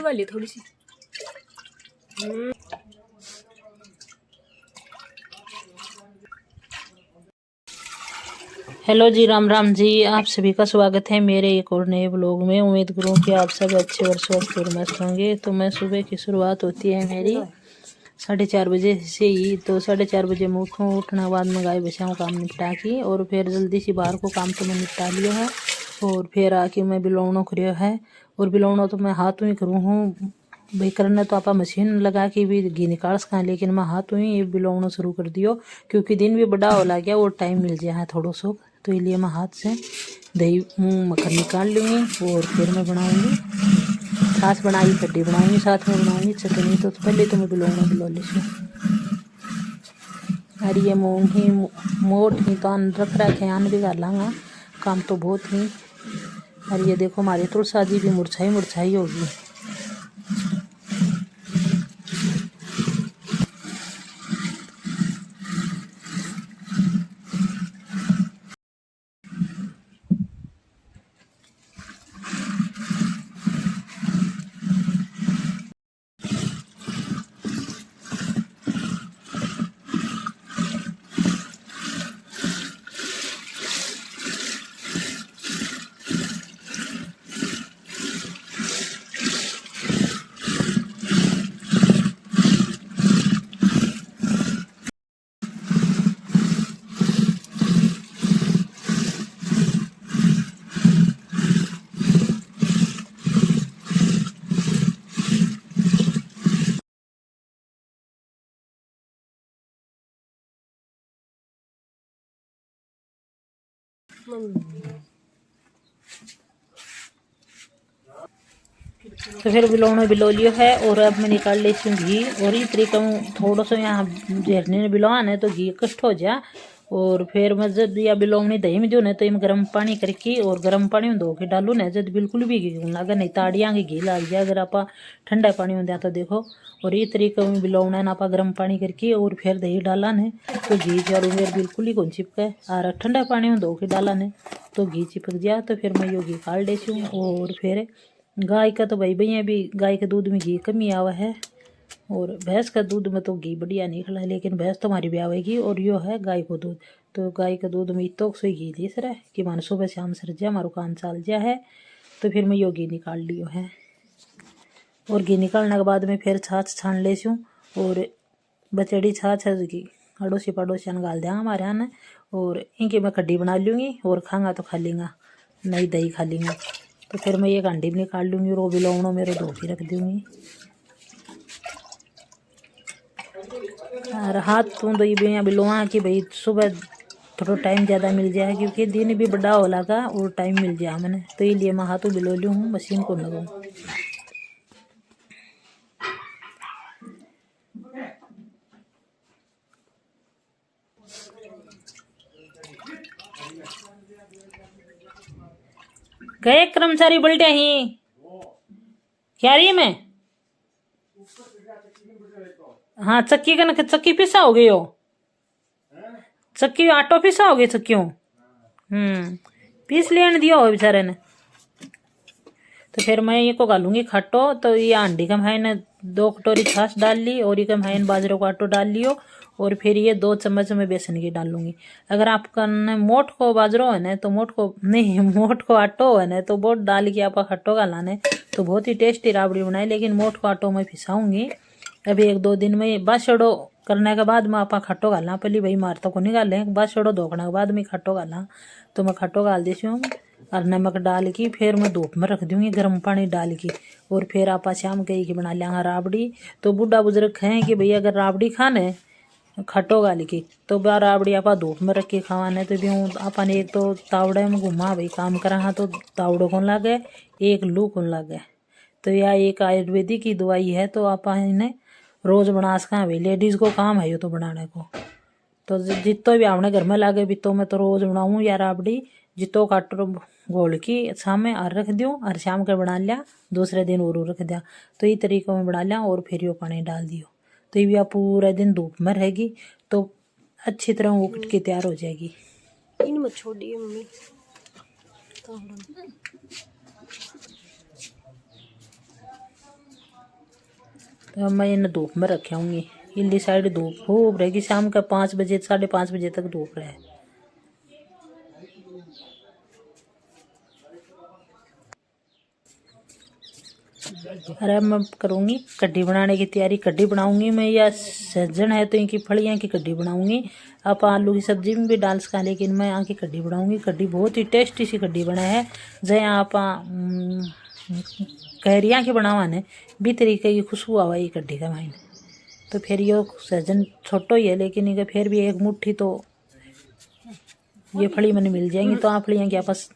वाली थोड़ी सी। हेलो जी, राम राम जी। आप सभी का स्वागत है मेरे एक और नए ब्लॉग में। उम्मीद करूँ कि आप सब अच्छे और स्वस्थ और मस्त होंगे। तो मैं सुबह की शुरुआत होती है मेरी 4:30 बजे से ही। तो 4:30 बजे मैं उठूँ, उठने के बाद मैं गाय बछाऊँ काम निपटा की, और फिर जल्दी से बाहर को काम तो मैं निपटा लिया है। और फिर आके मैं बिलौना करियो है, और बिलौना तो मैं हाथ में करूँ हूँ भाई। करना तो आप मशीन लगा के भी घी निकाल सकें, लेकिन मैं हाथों ही बिलौना शुरू कर दियो, क्योंकि दिन भी बड़ा हो गया और टाइम मिल गया है थोड़ा सो। तो इसलिए मैं हाथ से दही मक्खन निकाल लूँगी, और फिर मैं बनाऊँगी छाछ, बनाई कड्डी बनाऊँगी, साथ में बनाऊँगी चटनी। तो पहले तो मैं बिलौना बिलो लीसूँ। और ये मूँग ही मोट ही तो रख रखे आन भी कर लाँगा, काम तो बहुत ही। और ये देखो हमारी तुलसा जी भी मुरझाई मुरझाई होगी। तो फिर बिलौना बिलो लियो है, और अब मैं निकाल लेती हूँ घी। और इस तरीके थोड़ा सा यहाँ झरने ने बिलवाना है तो घी इकट्ठा हो जा। और फिर मैं जब या बिलोंगनी दही में जो ना तो इम गर्म पानी करके, और गर्म पानी में धो के डालू ना, जब बिल्कुल भी घी लगे नहीं ताड़ियाँ की घी लग जाए अगर आप ठंडा पानी में दिया तो देखो। और ये तरीके में बिलौना ना आप गर्म पानी करके और फिर दही डाला ने तो घी चारों मेर बिल्कुल ही कौन चिपके। और ठंडा पानी में धो के डाला ने तो घी चिपक जाए। तो फिर मैं यो घी काट देती हूँ। और फिर गाय का तो भाई भैया भी गाय के दूध में घी कमी आवा है, और भैंस का दूध में तो घी बढ़िया निकला है, लेकिन भैंस तो हमारी भी आवेगी। और यो है गाय को दूध, तो गाय के दूध में इतो सो घी लीस रहा है कि मानो सुबह शाम सर जा हमारो काम चल जा है। तो फिर मैं यो घी निकाल लियो है, और घी निकालने के बाद में फिर छाछ छान ले सूँ। और बचड़ी छाछ है घी अड़ोसी पड़ोसियान गाल देंगे हमारे यहाँ ने, और इनकी मैं कड्डी बना लूँगी, और खाऊंगा तो खा लेंगा, नहीं दही खा लेंगा। तो फिर मैं ये हांडी भी निकाल लूँगी, और वो बिलौना मेरे धो के रख दूँगी। और हाथ तो दही भी यहाँ बिलवा कि भाई सुबह थोड़ा टाइम ज़्यादा मिल जाए, क्योंकि दिन भी बड़ा हो लगा और टाइम मिल जाए मैंने, तो इसलिए मैं हाथों बिलो लूँ हूँ, मशीन को लगाऊँ। गए कर्मचारी बल्टे ही क्या रही मैं। हाँ चक्की का चक्की पिसा हो गई हो, चक्की आटो पिसा हो गई चक्कियों। पीस लेने दिया हो बेचारे ने। तो फिर मैं ये को गालूंगी खट्टो। तो ये हांडी का मैंने 2 कटोरी छाछ डाल ली, और ये का मैंने बाजरे को आटो डाल लियो, और फिर ये 2 चम्मच में बेसन की डाल लूंगी। अगर आपका मोट को बाजरो है ना तो मोट को नहीं मोट को आटो है ना तो बहुत डाल के आप खट्टो का लाने तो बहुत ही टेस्टी राबड़ी बनाए। लेकिन मोट को आटो मैं पिसाऊंगी अभी 1-2 दिन में। बासड़ो करने के बाद में आप खट्टो गालना, पहले भाई मारता को नहीं गालें, बासड़ो धोखने के बाद में खट्टो गालना। तो मैं खट्टो गाल देती हूँ, और नमक डाल की फिर मैं धूप में रख दूँगी गर्म पानी डाल की। और फिर आप शाम के ही बना लेंगे राबड़ी। तो बूढ़ा बुजुर्ग हैं कि भैया अगर राबड़ी खाने खट्टो गाल की तो राबड़ी आप धूप में रख के खावाने। तो भी अपन एक तो तावड़े में घुमा भाई काम करा तो तावड़ो कौन लागे, एक लू कौन लागे। तो यह एक आयुर्वेदिक की दवाई है, तो आप इन्हें रोज बना सकें भाई। लेडीज़ को काम है ये तो बनाने को। तो जितो भी आपने घर में लागे भी तो मैं तो रोज बनाऊँ या राबड़ी जितो काटो घोल की शाम में और रख दूँ, और शाम का बना लिया दूसरे दिन और रख दिया। तो ये तरीके में बना लिया, और फिर यो पानी डाल दियो। तो ये भी आप पूरा दिन धूप में रहेगी तो अच्छी तरह वो उकट के तैयार हो जाएगी। इन मत छोड़िए मम्मी। तो अब मैं इन्हें धूप में रखूँगी। इल्ली साइड धूप खूब रहेगी, शाम का 5 बजे 5:30 बजे तक धूप रहे। अरे अब मैं करूँगी कड्डी बनाने की तैयारी। कड्डी बनाऊंगी मैं, या सहजन है तो इनकी फलियाँ की कड्डी बनाऊंगी। आप आलू की सब्जी में भी डाल सका, लेकिन मैं यहाँ की कड्डी बनाऊंगी। कड्डी बहुत ही टेस्टी सी कड्डी बना है। जैसे आप कैरिया की बनावा ने भी तरीके की खुशबू आवा ये कड्डी का माइन। तो फिर ये सहजन छोटो ही है, लेकिन इनका फिर भी एक मुट्ठी तो ये फली मैंने मिल जाएंगी। तो आप फलियाँ की आपस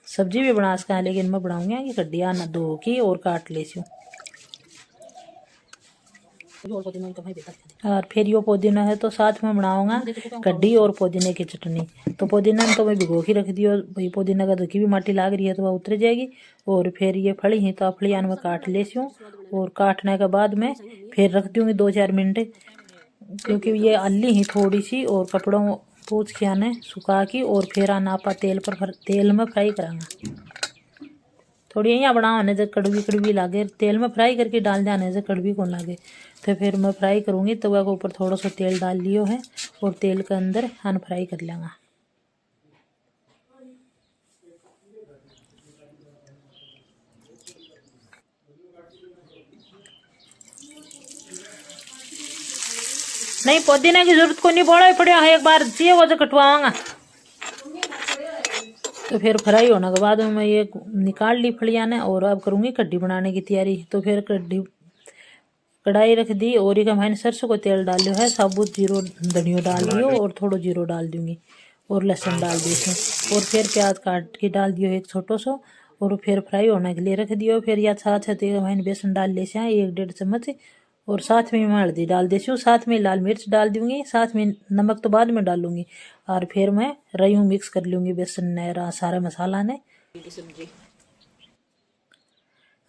सब्जी भी बना सका, लेकिन मैं बनाऊंगी यहाँ की कड्डी ना धो की और काट ले सी। और फिर यो पुदीना है तो साथ में बनाऊंगा कड्डी और पुदीने की चटनी। तो पुदीना तो मैं भिगो के रख दियो भाई, पुदीना का धोकी भी माटी लाग रही है तो वह उतर जाएगी। और फिर ये फली है तो फलियान में काट ले हूँ, और काटने के बाद में फिर रख दूंगी 2-4 मिनट, क्योंकि ये अल्ली ही थोड़ी सी। और कपड़ों पूछ के आने सुखा की और फिर आना आपा तेल में फ्राई करांगा। थोड़ी यहाँ बनाने जब कड़वी कड़वी लागे, तेल में फ्राई करके डाल देने से कड़वी कौन लागे। तो फिर मैं फ्राई करूँगी तवा के ऊपर थोड़ा सा तेल डाल लियो है, और तेल के अंदर हम फ्राई कर लेंगे। नहीं पुदीने की जरूरत को नहीं, बड़ा ही पड़ा है, एक बार चाहिए वो जो कटवाऊंगा। तो फिर फ्राई होने के बाद में मैं ये निकाल ली फलियाँ ने, और अब करूँगी कड्डी बनाने की तैयारी। तो फिर कढ़ाई रख दी, और एक मैंने सरसों को तेल डाल लियो है, साबुत जीरो धनिया डाल दियो और थोड़ा जीरो डाल दूंगी, और लहसुन डाल दी इसमें। और फिर प्याज काट के डाल दियो एक छोटो सो, और फिर फ्राई होने के लिए रख दियो। फिर या साथ साथ मैंने बेसन डाल ले 1-1.5 चम्मच, और साथ में मैं हल्दी डाल देती हूँ, साथ में लाल मिर्च डाल दूंगी, साथ में नमक तो बाद में डालूंगी। और फिर मैं रयूँ मिक्स कर लूँगी बेसन ने सारा मसाला ने सब्जी।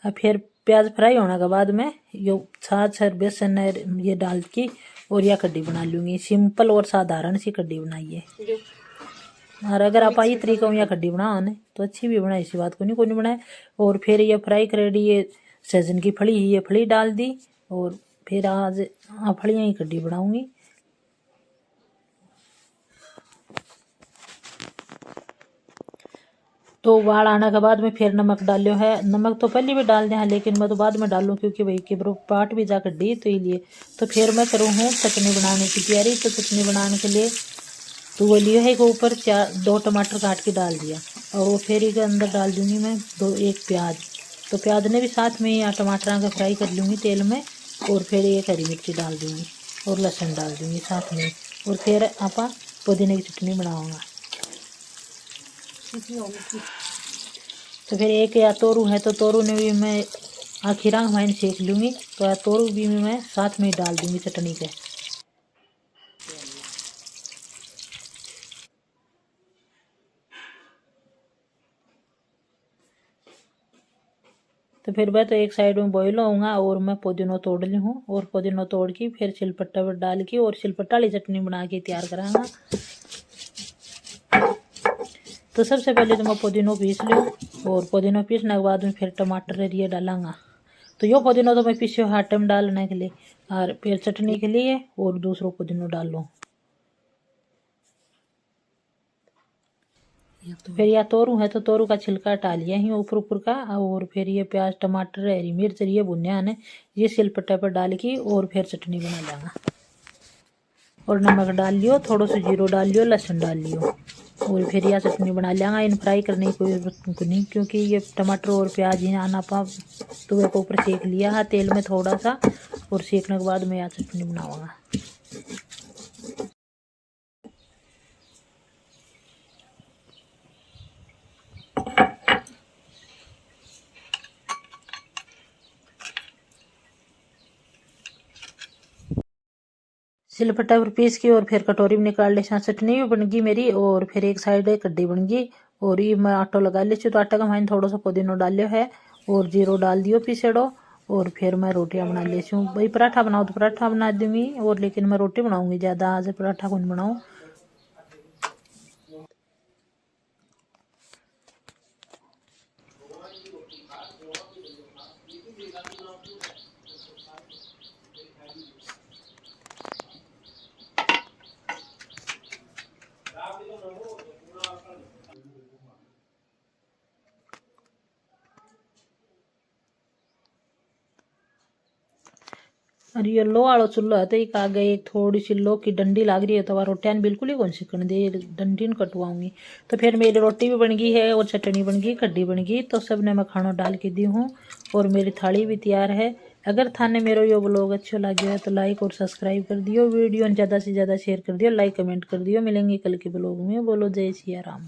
अब फिर प्याज फ्राई होने के बाद में यो साथ बेसन ये डाल की और यह कड्डी बना लूँगी। सिंपल और साधारण सी कड्डी बनाइए। और अगर आप आई तरीका में यह कड्डी बनाओ ने तो अच्छी भी बनाई, इसी बात को नहीं बनाए। और फिर ये फ्राई कर दी ये सहजन की फली, ये फली डाल दी, और फिर आज फलियाँ ही कड्डी बनाऊंगी। तो उबाल आने के बाद में फिर नमक डालियो है। नमक तो पहले भी डाल दिया, लेकिन मैं तो बाद में डालूँ क्योंकि भाई कि पाट भी जा कड्डी तो इसलिए। तो फिर मैं करूँ हूँ चटनी बनाने की तैयारी। तो चटनी बनाने के लिए तो वो लियो है के ऊपर 2 टमाटर काट के डाल दिया, और वो फिर के अंदर डाल दूंगी मैं 1 प्याज। तो प्याज ने भी साथ में या टमाटर का फ्राई कर लूँगी तेल में, और फिर एक हरी मिर्ची डाल दूँगी और लहसुन डाल दूँगी साथ में। और फिर आपा पुदीने की चटनी बनाऊँगा। तो फिर एक या तोरू है तो तोरू ने भी मैं आखिर में सेक लूँगी। तो या तोरू भी मैं साथ में डाल दूँगी चटनी के। तो फिर मैं तो एक साइड में बॉईल होऊंगा, और मैं पुदीना तोड़ ली हूँ, और पुदीना तोड़ के फिर सिलपट्टा पर डाल के और सिलपट्टा वाली चटनी बना के तैयार करांगा। तो सबसे पहले तो मैं पुदीना पीस लूँ, और पुदीना पीसने के बाद में फिर टमाटर ये डालांगा। तो यो पुदीना तो मैं पीछे हाथ में डालने के लिए, और फिर चटनी के लिए और दूसरों पुदीना डाल लूँ। तो फिर या तोरू है तो तोरू का छिलका हटा लिया ही ऊपर ऊपर का, और फिर ये प्याज टमाटर हरी मिर्च ये भुनिया ने ये सिलपट्टे पर डाल की और फिर चटनी बना लेंगा। और नमक डाल लियो, थोड़ा सा जीरो डाल लियो, लहसुन डाल लियो, और फिर यह चटनी बना लेंगा। इन फ्राई करने की कोई जरूरत नहीं, क्योंकि ये टमाटर और प्याज ही आना पा तवे के ऊपर सेक लिया है तेल में थोड़ा सा, और सेकने के बाद मैं यह चटनी बनाऊँगा। सिलपट्टा पर पीस की और फिर कटोरी में निकाल ले। चटनी भी बन गई मेरी, और फिर एक साइड कड्डी बन गई। और ये मैं आटो लगा ली, तो आटा का मैंने थोड़ा सा पुदीना डालियो है और जीरो डाल दियो पीसेड़ो। और फिर मैं रोटियां बना लेती हूँ। भाई पराठा बनाओ तो पराठा बना दूंगी, और लेकिन मैं रोटी बनाऊंगी ज़्यादा, आज पराठा कौन बनाऊँ। और ये लो वालो चूल्हा है तो एक आगे एक थोड़ी सी लो की डंडी लाग रही है तो रोटियां बिल्कुल ही कौन सिकन दे, डंडी न कटवाऊंगी। तो फिर मेरी रोटी भी बन गई है और चटनी बन गई, कड्डी बन गई, तो सब ने मैं खाना डाल के दी हूँ और मेरी थाली भी तैयार है। अगर थाने मेरा ये ब्लॉग अच्छा लगे है तो लाइक और सब्सक्राइब कर दियो, वीडियो ज़्यादा से ज़्यादा शेयर कर दियो, लाइक कमेंट कर दियो। मिलेंगे कल के ब्लॉग में। बोलो जय सिया राम।